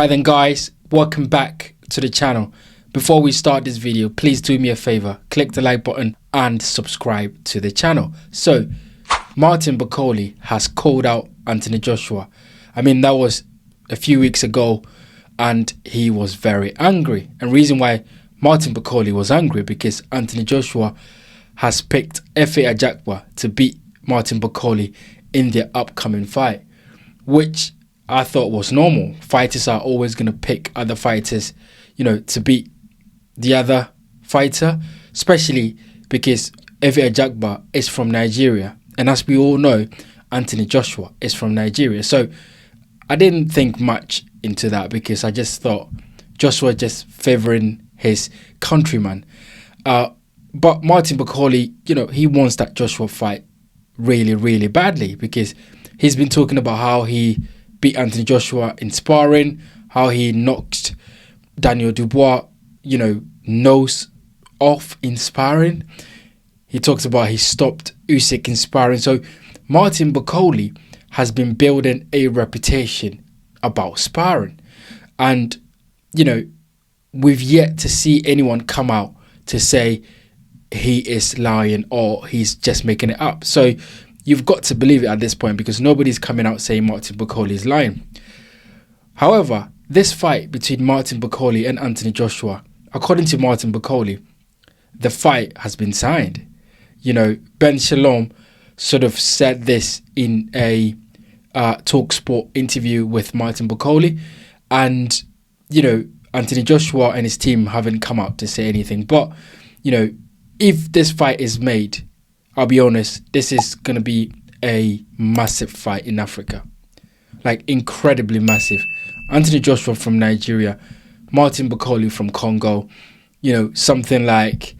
Alright then guys, welcome back to the channel. Before we start this video, please do me a favor, click the like button and subscribe to the channel. So, Martin Bakole has called out Anthony Joshua. I mean, that was a few weeks ago and he was very angry. And reason why Martin Bakole was angry because Anthony Joshua has picked Efe Ajagba to beat Martin Bakole in their upcoming fight, which I thought was normal. Fighters are always going to pick other fighters, to beat the other fighter, especially because Efe Ajagba is from Nigeria. And as we all know, Anthony Joshua is from Nigeria. So I didn't think much into that because I just thought Joshua just favoring his countryman. But Martin Bakole, he wants that Joshua fight really, really badly because he's been talking about how he beat Anthony Joshua in sparring, how he knocked Daniel Dubois, nose off in sparring. He talks about he stopped Usyk in sparring. So Martin Bakole has been building a reputation about sparring. And, we've yet to see anyone come out to say he is lying or he's just making it up. So you've got to believe it at this point because nobody's coming out saying Martin Bakole is lying. However, this fight between Martin Bakole and Anthony Joshua, according to Martin Bakole, the fight has been signed. Ben Shalom sort of said this in a TalkSport interview with Martin Bakole, and Anthony Joshua and his team haven't come out to say anything. But if this fight is made, I'll be honest, this is going to be a massive fight in Africa. Like, incredibly massive. Anthony Joshua from Nigeria, Martin Bakole from Congo, something like,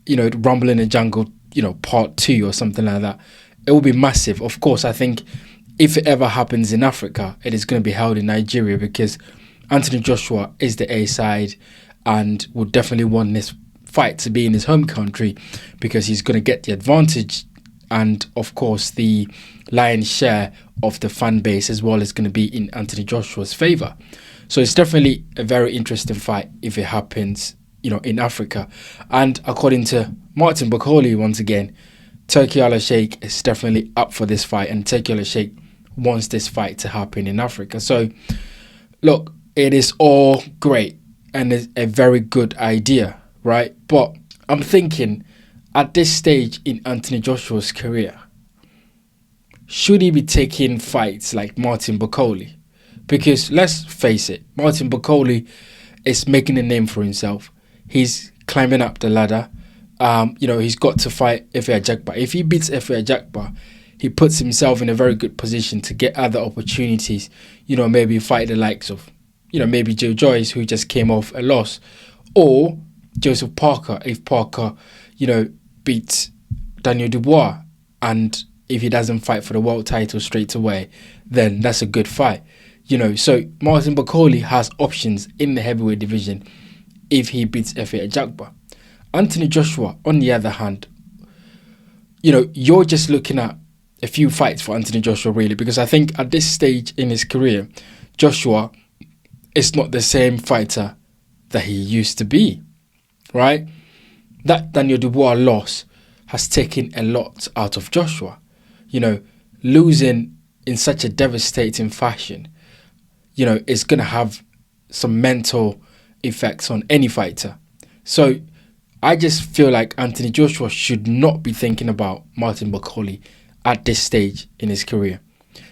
Rumble in the Jungle, part 2 or something like that. It will be massive. Of course, I think if it ever happens in Africa, it is going to be held in Nigeria because Anthony Joshua is the A side and would definitely want this fight to be in his home country because he's going to get the advantage, and of course the lion's share of the fan base as well is going to be in Anthony Joshua's favor. So it's definitely a very interesting fight if it happens in Africa. And according to Martin Bakole, once again, Turki Al-Sheikh is definitely up for this fight, and Turki Al-Sheikh wants this fight to happen in Africa. So look, it is all great and it's a very good idea, right? But I'm thinking, at this stage in Anthony Joshua's career, should he be taking fights like Martin Bakole? Because let's face it, Martin Bakole is making a name for himself. He's climbing up the ladder. He's got to fight Efe Ajagba. If he beats Efe Ajagba, he puts himself in a very good position to get other opportunities. Maybe fight the likes of, maybe Joe Joyce, who just came off a loss, or Joseph Parker, if Parker, beats Daniel Dubois, and if he doesn't fight for the world title straight away, then that's a good fight. So Martin Bakole has options in the heavyweight division if he beats Efe Ajagba. Anthony Joshua, on the other hand, you're just looking at a few fights for Anthony Joshua, really, because I think at this stage in his career, Joshua is not the same fighter that he used to be, right? That Daniel Dubois loss has taken a lot out of Joshua. Losing in such a devastating fashion, is going to have some mental effects on any fighter. So I just feel like Anthony Joshua should not be thinking about Martin Bakole at this stage in his career.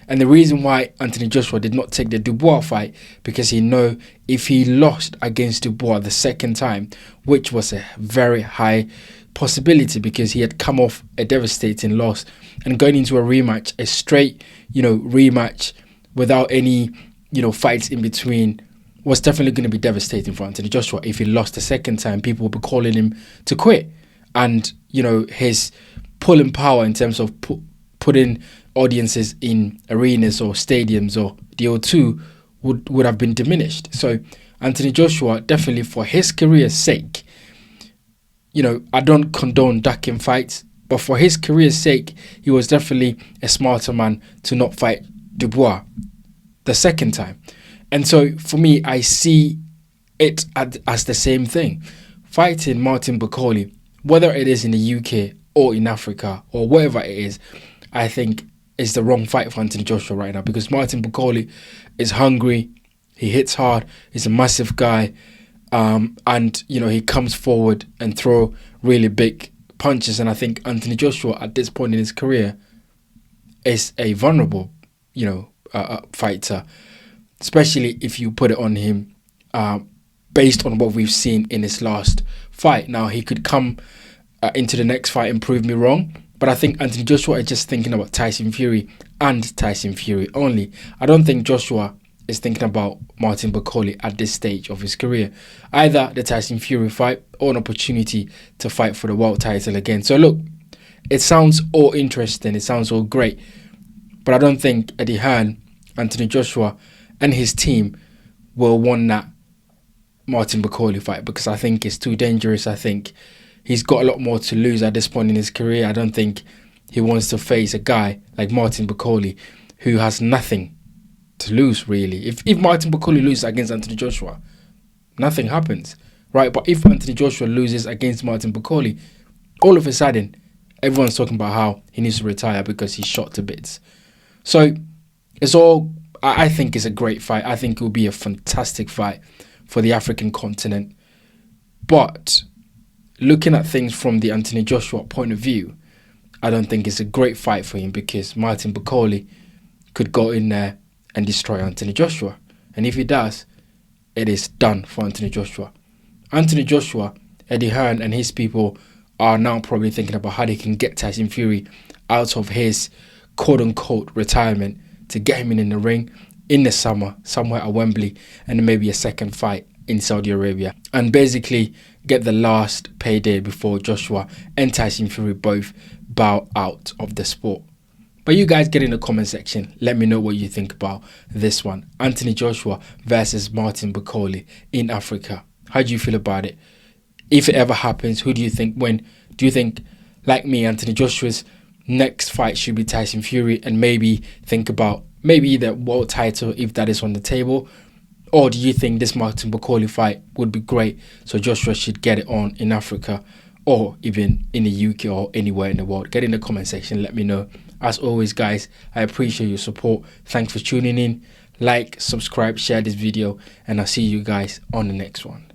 And the reason why Anthony Joshua did not take the Dubois fight, because he know if he lost against Dubois the second time, which was a very high possibility because he had come off a devastating loss, and going into a rematch, a straight, rematch without any, fights in between, was definitely going to be devastating for Anthony Joshua. If he lost the second time, people would be calling him to quit. And, his pulling power in terms of putting audiences in arenas or stadiums or the O2 would have been diminished. So Anthony Joshua, definitely for his career's sake, I don't condone ducking fights, but for his career's sake, he was definitely a smarter man to not fight Dubois the second time. And so for me, I see it as the same thing. Fighting Martin Bakole, whether it is in the UK or in Africa or wherever it is, I think is the wrong fight for Anthony Joshua right now, because Martin Bakole is hungry, he hits hard, he's a massive guy, and you know, he comes forward and throw really big punches. And I think Anthony Joshua at this point in his career is a vulnerable, you know, fighter, especially if you put it on him based on what we've seen in his last fight. Now, he could come into the next fight and prove me wrong, but I think Anthony Joshua is just thinking about Tyson Fury and Tyson Fury only. I don't think Joshua is thinking about Martin Bakole at this stage of his career. Either the Tyson Fury fight or an opportunity to fight for the world title again. So look, it sounds all interesting, it sounds all great, but I don't think Eddie Hearn, Anthony Joshua and his team will want that Martin Bakole fight, because I think it's too dangerous. I think he's got a lot more to lose at this point in his career. I don't think he wants to face a guy like Martin Bakole who has nothing to lose, really. If Martin Bakole loses against Anthony Joshua, nothing happens, right? But if Anthony Joshua loses against Martin Bakole, all of a sudden everyone's talking about how he needs to retire because he's shot to bits. So it's all, I think it's a great fight. I think it will be a fantastic fight for the African continent. But looking at things from the Anthony Joshua point of view, I don't think it's a great fight for him, because Martin Bakole could go in there and destroy Anthony Joshua. And if he does, it is done for Anthony Joshua. Anthony Joshua, Eddie Hearn and his people are now probably thinking about how they can get Tyson Fury out of his quote-unquote retirement, to get him in the ring in the summer, somewhere at Wembley, and maybe a second fight in Saudi Arabia, and basically get the last payday before Joshua and Tyson Fury both bow out of the sport. But you guys get in the comment section, let me know what you think about this one. Anthony Joshua versus Martin Bakole in Africa. How do you feel about it? If it ever happens, who do you think win? Do you think, like me, Anthony Joshua's next fight should be Tyson Fury, and maybe think about maybe the world title if that is on the table? Or do you think this Martin Bakole fight would be great, so Joshua should get it on in Africa or even in the UK or anywhere in the world? Get in the comment section, let me know. As always, guys, I appreciate your support. Thanks for tuning in. Like, subscribe, share this video, and I'll see you guys on the next one.